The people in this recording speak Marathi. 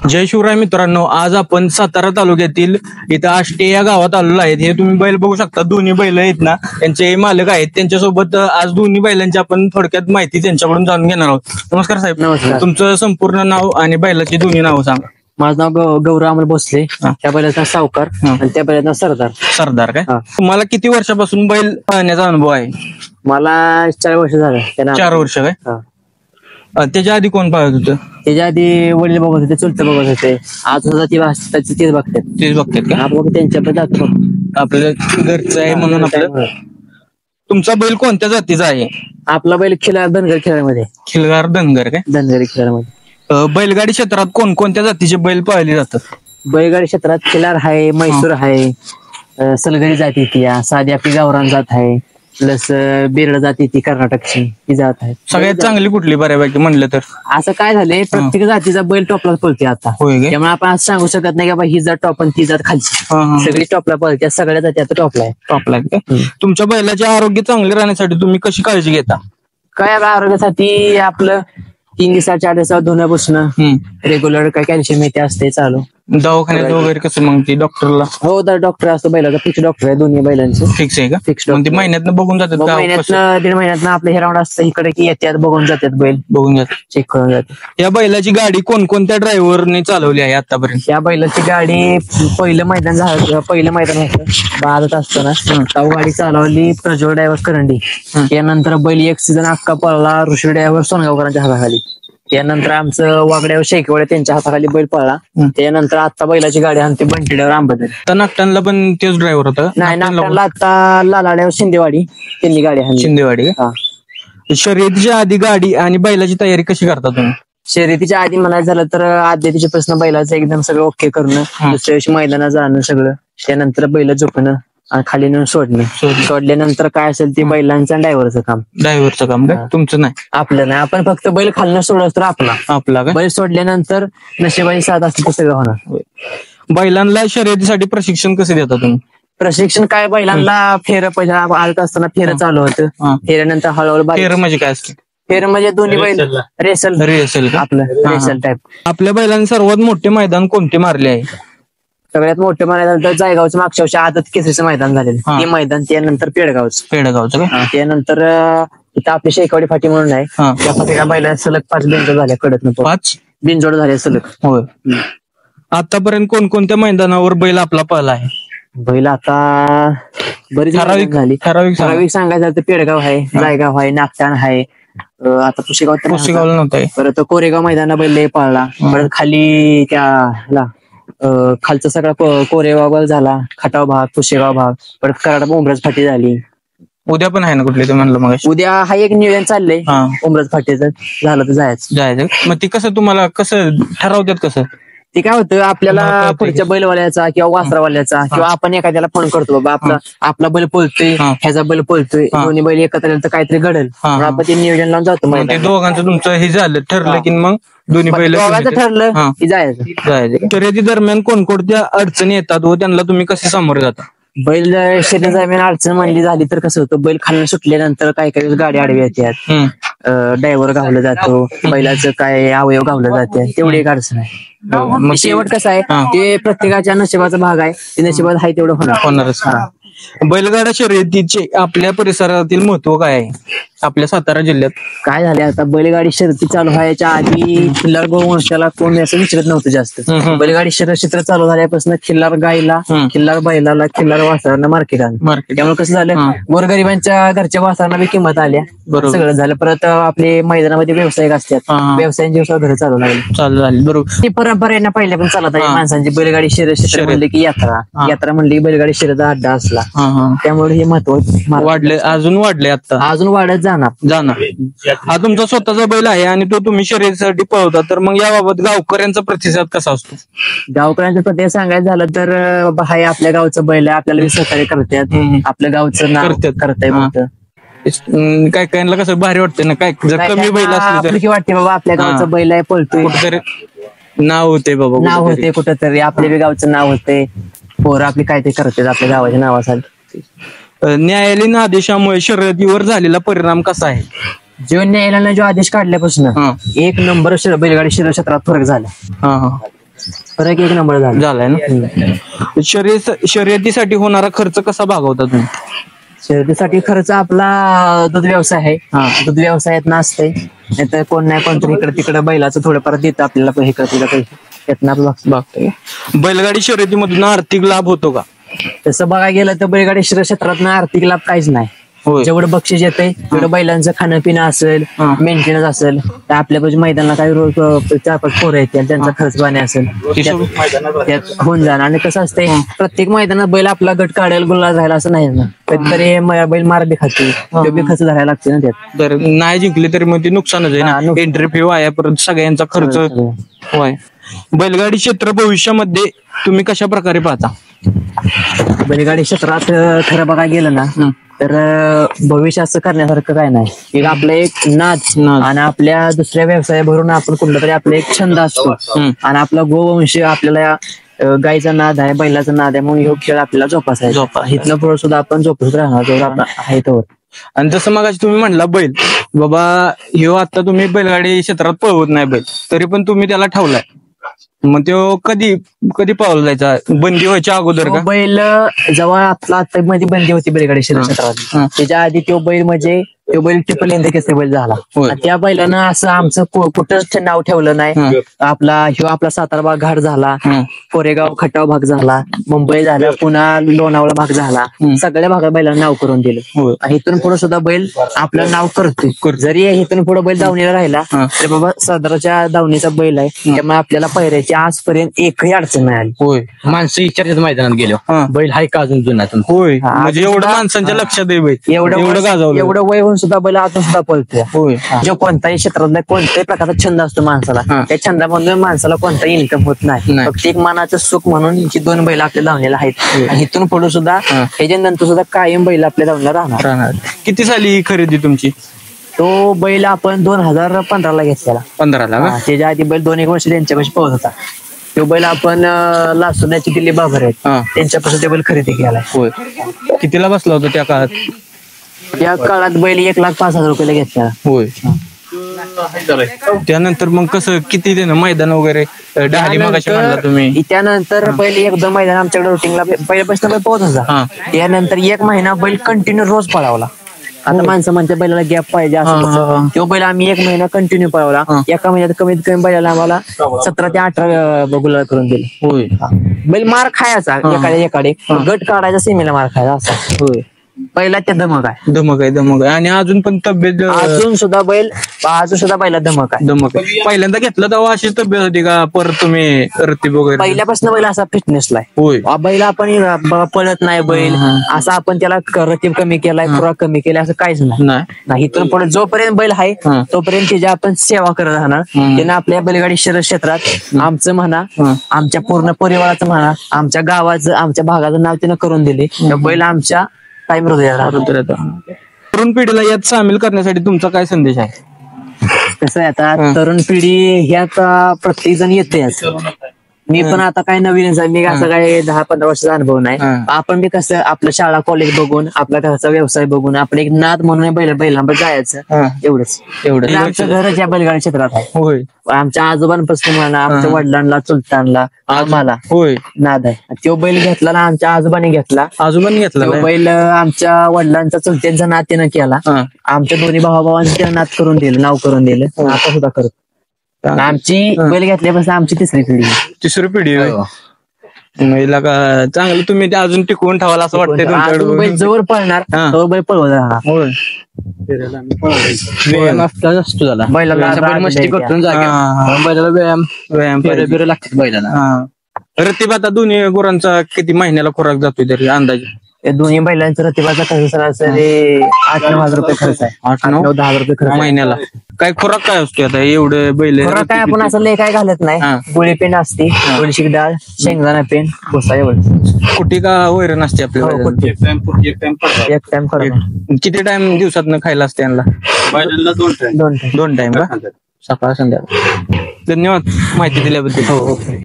जय शिवराय मित्रांनो, आज आपण सातारा तालुक्यातील इथं आष्टे या गावात आलेलो आहेत. हे तुम्ही बैल बघू शकता, दोन्ही बैल आहेत ना, त्यांचे मालक आहेत. त्यांच्यासोबत आज दोन्ही बैलांची आपण थोडक्यात माहिती त्यांच्याकडून जाणून घेणार आहोत. नमस्कार साहेब. नमस्कार. तुमचं संपूर्ण नाव आणि बैलाची दोन्ही नावं सांगा. माझं नाव गौरव अमल भोसले, त्या बैलाचं नाव सावकार आणि त्या बैलाचं नाव सरदार. सरदार काय? तुम्हाला किती वर्षापासून बैल पाहण्याचा अनुभव आहे? मला 4 वर्ष झालं. 4 वर्ष काय? त्याच्या आधी कोण पाहत होतं? त्याच्या आधी वडील बघत होते, चुलते बघत होते. आज तेच बघतात. तेच बघतात का? आपण त्यांच्याकडे जातो. आपल्या घरचं आहे म्हणून आपलं. तुमचा बैल कोणत्या जातीचा आहे? आपला बैल खिलार धनगर खिलारमध्ये. खिलगार धनगर काय? धनगरी खिलारमध्ये. बैलगाडी क्षेत्रात कोणकोणत्या जातीचे बैल पाळले जातात? बैलगाडी क्षेत्रात खिलार आहे, म्हैसूर आहे, सलगरी जाती ती, साधी आपली गावरान जात आहे, प्लस बेरड जाती ती कर्नाटकची ही जात आहे. सगळ्यात चांगली कुठली बऱ्यापैकी म्हणलं तर? असं काय झालंय, प्रत्येक जातीचा बैल टॉपला पळते आता. त्यामुळे आपण असं सांगू शकत नाही की बाबा ही जात टॉप आणि ती जात खालची. सगळी टॉपला पळते, सगळ्या जाती आता टॉपला आहे. टॉपला तुमच्या बैलाचे आरोग्य चांगले राहण्यासाठी तुम्ही कशी काळजी घेता? काय आरोग्यासाठी आपलं 3 दिवसात 4 दिवसात धुणं पुसणं, रेग्युलर काय कॅल्शियम येते असते चालू. दवाखान्यात वगैरे कसं मग ती डॉक्टरला? हो, डॉक्टर असतो बैलाचा, फिक्स डॉक्टर आहे दोन्ही बैलांचं. फिक्स आहे का? फिक्स. महिन्यात बघून जातात? महिन्यातनं 1.5 महिन्यातनं आपलं हे राऊंड असतं, इकडे की येतात बघून जातात, बैल बघून जातात, चेक करून जातात. या बैलाची गाडी कोणकोणत्या ड्रायव्हरने चालवली आहे आतापर्यंत? या बैलाची गाडी पहिलं मैदान होतं बाजारात असताना ताऊ गाडी चालवली प्रज्वल ड्रायव्हर करंडी. त्यानंतर बैल 1 सीझन अख्खा पळला ऋषी ड्रायव्हर सोनगावकरांच्या हाताखाली. त्यानंतर आमचं वागड्यावर शेकवडे त्यांच्या हाताखाली बैल पळला. त्यानंतर आता बैलाची गाडी आणते बंटीड्यावर आंबेदर. तर नागटांना पण तेच ड्रायव्हर होता? नाही, नागटांना आता लालाड्यावर शिंदेवाडी त्यांनी गाडी आणली. शिंदेवाडी. शर्यतीच्या आधी गाडी आणि बैलाची तयारी कशी करता तुम्ही? शर्यतीच्या आधी म्हणायचं झालं तर आदल्या प्रश्न बैलाचं एकदम सगळं ओके करणं, दुसऱ्या दिवशी मैदानात जाणं सगळं, त्यानंतर बैल झोपणं आणि खाली नेऊन सोडणे. सोडल्यानंतर काय असेल ते बैलांचं आणि ड्रायव्हरचं काम. ड्रायव्हरचं काम काय? तुमचं नाही? आपलं नाही, आपण फक्त बैल खालनं सोडलं तर आपला बैल सोडल्यानंतर नशिबाची साथ असते ते सगळं होणार. बैलांना शर्यतीसाठी प्रशिक्षण कसं देता तुम्ही? प्रशिक्षण काय, बैलांना फेर पहिला आलत असताना फेर चालू होतं, फेऱ्यानंतर हळूहळू. फेर म्हणजे काय असतं? फेर म्हणजे दोन्ही बैल रेसल आपलं रेसल टाईप. आपल्या बैलांनी सर्वात मोठे मैदान कोणते मारले आहे? सगळ्यात मोठं मैदान तर जायगावचं मागच्या वर्षी आदत केसरीचं मैदान झालेलं ते मैदान. त्यानंतर पेडगावचं त्यानंतर इथं आपली शेकवाडी फाटी म्हणून आहे, त्या फाटीला बैला सलग 5 बिनजोड झाल्या, कडत 5 बिनजोड झाले सलग. होय. आतापर्यंत कोणकोणत्या मैदानावर बैल आपला पळला आहे? बैल आता बरीच झाली. ठराविक सांगायचं तर पेडगाव आहे, जायगाव आहे, नागटाण आहे, आता पुशेगाव नव्हतं. परत कोरेगाव मैदाना बैल पळला. परत खाली त्या खालचा सगळा कोरेगाव भाग झाला, खटाव भाग, पुशेगाव भाग, परत कराड उमरज फाटी झाली. उद्या पण आहे ना कुठले? ते म्हणलं मग उद्या हा एक नियोजन चाललंय उमरज फाटीचं, झालं तर जायचं. मग ती कसं तुम्हाला कसं ठरवतात? कसं ते काय होतं, आपल्याला पुढच्या बैलवाल्याचा किंवा वासरावाल्याचा किंवा आपण एखाद्याला फोन करतो, बाबा आपला बैल पळतोय, ह्याचा बैल पळतोय, दोन्ही बैल एकत्र आले तर काहीतरी घडेल, आपण ते नियोजन लावून जातो. ते दोघांचं तुमचं हे झालं ठरलं की मग दोन्ही बैल ठरलं की जायचं. शर्यती दरम्यान कोणकोणत्या अडचणी येतात व त्यांना तुम्ही कसे सामोरे जाता? बैल शर्यती दरम्यान अडचण म्हणली झाली तर कसं होतं, बैल खालून सुटल्यानंतर काही गाडी आडवी येतात, ड्रायव्हर गावलं जातो, बैलाचं काय अवयव गावलं जाते, तेवढी एक अडचण आहे. मग शेवट कसं आहे, ते प्रत्येकाच्या नशिबाचा भाग आहे, ते नशिबात आहे तेवढं होणारच. बैलगाडा शर्यतीचे आपल्या परिसरातील महत्व काय आहे आपल्या सातारा जिल्ह्यात? काय झाले, आता बैलगाडी शर्यती चालू व्हायच्या आधी खिल्लार गोवंशाला कोणी असं विचारत नव्हतं जास्त. बैलगाडी क्षेत्र चालू झाल्यापासून खिल्लार गायला, खिल्लार बैलाला, खिल्लार वासरांना मार्केट आलं. त्यामुळे कसं झालं, गोरगरिबांच्या घरच्या वासरांना बी किंमत आल्या, सगळं झालं. परत आपले मैदानामध्ये व्यावसायिक असतात, व्यवसायांची घरं चालू झाली. बरोबर, ती परंपरा आहे ना पहिल्या पण चालत आहे माणसांची. बैलगाडी शर्यत म्हणले की यात्रा म्हणली बैलगाडी शर्यत अड्डा असला, त्यामुळे हे महत्व वाढले, अजून वाढले, आता अजून वाढत जाणार. हा तुमचा स्वतःचा बैल आहे आणि तो तुम्ही शर्यतीसाठी पळवता, तर मग याबाबत गावकऱ्यांचा प्रतिसाद कसा असतो? गावकऱ्यांचा प्रतिसाद सांगायचं झालं तर हाय आपल्या गावचं बैल आहे, आपल्याला सहकार्य करतात, आपल्या गावचं नाव करताय. काय कायला कसं भारी वाटतं ना, काय जर कमी बैल असले तर वाटते बाबा आपल्या गावचं बैल आहे, पळतोय, कुठेतरी नाव होते बाबा, नाव होते कुठंतरी, आपल्या बी गावचं नाव होते, पोरं आपली काय ते करतात आपल्या गावाच्या नावासाठी. न्यायालयीन आदेशामुळे शर्यतीवर झालेला परिणाम कसा आहे? जो न्यायालयाने जो आदेश काढल्यापासून 1 नंबर बैलगाडी शर्यत क्षेत्रात फरक झाला. फरक एक नंबर झाला. झालाय ना. शर्यतीसाठी होणारा खर्च कसा भागवता तुम्ही? शर्यतीसाठी खर्च आपला दूध व्यवसाय आहे. दूध व्यवसायात नसतंय, नाहीतर कोण नाही कोणतरी इकडे तिकडे बैलाचं थोडंफार देतं आपल्याला इकडे तिकडे पैसे, त्यातनं आपलं बघतोय. बैलगाडी शर्यतीमधून आर्थिक लाभ होतो का? तसं बघायला गेलं तर बैलगाडी क्षेत्रात आर्थिक लाभ काहीच नाही. जेवढं बक्षीस येतंय तेवढं बैलांचं खाणं पिणं असेल, मेंटेनन्स असेल, तर आपल्या बाजू मैदानाला काही रोज 4-5 पोरं येतील, त्यांचा खर्च पाणी असेल त्यात होऊन जाणार. आणि कसं असतंय, प्रत्येक मैदानात बैल आपला गट काढायला गुलाल राहायला असं नाही ना. कधीतरी बैल मार बी खाते, तो बी खर्च धरायला लागते ना त्यात. तर नाही जिंकली तरी मग ती नुकसानच आहे ना. एंट्री फी वाया, परत सगळ्यांचा खर्च वाया. बैलगाडी क्षेत्र भविष्यामध्ये तुम्ही कशा प्रकारे पाहता? बैलगाडी क्षेत्रात खरं बघायला गेलं ना तर भविष्य असं करण्यासारखं काय नाही. एक आपलं एक नाद आणि आपल्या दुसऱ्या व्यवसायावरून आपण कुठला तरी आपला एक छंद असतो, आणि आपला गोवंश आपल्याला गायचा नाद आहे, बैलाचा नाद आहे, म्हणून ह्यो खेळ आपल्याला जोपासायचा. इथनं पुढे सुद्धा आपण जोपासत राहणार जोर आपला आहे तोवर. आणि जसं मग तुम्ही म्हणला बैल बाबा ह्यो आता तुम्ही बैलगाडी क्षेत्रात पळवत नाही बैल, तरी पण तुम्ही त्याला ठेवलाय, मग तो कधी कधी पावला जायचा? बंदी व्हायच्या अगोदर का? बैल जेव्हा आपला आता मध्ये बंदी होती बैलगाडी क्षेत्रात, त्याच्या आधी तो बैल म्हणजे तो बैल ट्रिपल केसरी बैल झाला. त्या बैलानं असं आमचं कुठंच नाव ठेवलं नाही. आपला सातारा भाग घाट झाला, कोरेगाव खटाव भाग झाला, मुंबई झाला, पुन्हा लोणावळा भाग झाला, सगळ्या भागात बैलांना नाव करून दिलं. इथून पुढे सुद्धा बैल आपलं नाव करतोय. जरी इथून पुढे बैल दावणीला राहिला तर बाबा साताराच्या दावणीचा बैल आहे, त्यामुळे आपल्याला पहिऱ्याची आजपर्यंत एकही अडचण नाही आली. होय, माणसं विचारतात मैदानात गेलो बैल हाय का अजून जुना? होय, म्हणजे एवढं माणसांच्या लक्षात आहे बैल, एवढं वय होऊन सुद्धा बैल अजून सुद्धा पळतोय. जो कोणत्याही क्षेत्रातला कोणत्याही प्रकारचा छंद असतो माणसाला, त्या छंदामधून माणसाला कोणताही इन्कम होत नाही. फक्त एक मनाचं सुख म्हणून ही 2 बैल आपल्या धावणीला आहेत. इथून पुढे सुद्धा ह्याच्यानंतर सुद्धा कायम बैल आपल्या धावणीला राहणार. किती साली ही खरेदी तुमची? तो बैल आपण 2015ला घेतलेला. 15ला? त्याच्या आधी बैल 2-1 वर्ष त्यांच्यापाशी पळत होता. तो बैल आपण लासुण्याची दिल्ली बाबर आहेत त्यांच्यापासून ते बैल खरेदी केलाय. होय, कितीला बसला होता त्या काळात? त्या काळात बैल 1,05,000 रुपयाला घेतला. होय. त्यानंतर मग कसं किती देणं मैदान वगैरे डाली मगाशी म्हणला तुम्ही? त्यानंतर पहिले 1-2 मैदान आमच्याकडे रुटीनला पहिल्यापासून बैल पोहत होता. त्यानंतर 1 महिना बैल कंटिन्यू रोज पळावला. आता माणसं म्हणते बैलाला गॅप पाहिजे असं, तो बैल आम्ही 1 महिना कंटिन्यू पळवला. एका महिन्यात कमीत कमी बैलाला आम्हाला 17 ते 18 गुलाल करून दिले. होय. बैल मार खायचा एकाडे गट काढायचा, सीमेला मार खायचा असा. होय, पहिला त्या धमक आहे. आणि अजून पण तब्येत अजून सुद्धा बैला धमक आहे. पहिल्यांदा घेतला तेव्हा अशी तब्येत होती का? परत तुम्ही रतीब वगैरे? पहिल्यापासून बैल असा फिटनेसला आहे. होय. बैल आपण पळत नाही बैल असं आपण त्याला रतीब कमी केलाय, खुराक कमी केलाय असं काहीच नाही. इथून पुढे जोपर्यंत बैल आहे तोपर्यंत त्याची आपण सेवा करत राहणार. त्यानं आपल्या बैलगाडी शर्यत क्षेत्रात आमचं म्हणा, आमच्या पूर्ण परिवाराचं म्हणा, आमच्या गावाचं, आमच्या भागाचं नाव त्यानं करून दिले. बैल आमच्या टाइम तरुण पिढीला यात सामील करण्यासाठी तुमचा काय संदेश आहे? कसं आहे, आता तरुण पिढी ह्यात प्रत्येक जण येते. मी पण आता काय नवीनच आहे, मी असं काय 10-15 वर्षाचा अनुभव नाही. आपण बी कसं आपलं शाळा कॉलेज बघून, आपला घरचा व्यवसाय बघून, आपलं एक नाद म्हणून बैलांवर जायचं, एवढंच. आमचं घरच या बैलगाडी क्षेत्रात आहे. होय. आमच्या आजोबांपासून म्हणा, आमच्या वडिलांना, चुलतांना, आम्हाला होय नाद आहे. तो बैल घेतला ना आमच्या आजोबाने घेतला. बैल आमच्या वडिलांचा चुलत्यांचा नाद त्यानं केला. आमच्या दोन्ही भावाभावांचं नाद करून दिलं, नाव करून दिलं. आता सुद्धा करतो. आमची बैल घेतल्यापासून आमची तिसरी पिढी महिला का चांगलं तुम्ही ते अजून टिकवून ठेवायला असं वाटतंय. बैल जवळ पळणार तो बैल पळवत राहणार. व्यायाम असतो झाला बैलाला, मस्ती करतो बैलाला, व्यायाम लागतात बैलाला. रतीब आता दोन्ही गुरांचा किती महिन्याला खुराक जातोय तरी अंदाजे? दोन्ही बैलांचा रतीबाचा खर्च सरासरी 8-9 हजार रुपये खर्च आहे. 8-9-10 हजार रुपये खर्च. महिन्याला काय खुराक काय असतो आता एवढं बैल? खुराक काय आपण असं लय काय घालत नाही. गोळी पेंड असते, थोडीशी डाळ, शेंगदाणा पेंड, भुसा एवढं. कुठे का वैरण असते आपल्याला? एक टाइम करा. किती टाइम दिवसात खायला असते यांना? 2 टाइम का? सकाळ संध्याकाळ. धन्यवाद माहिती दिल्याबद्दल.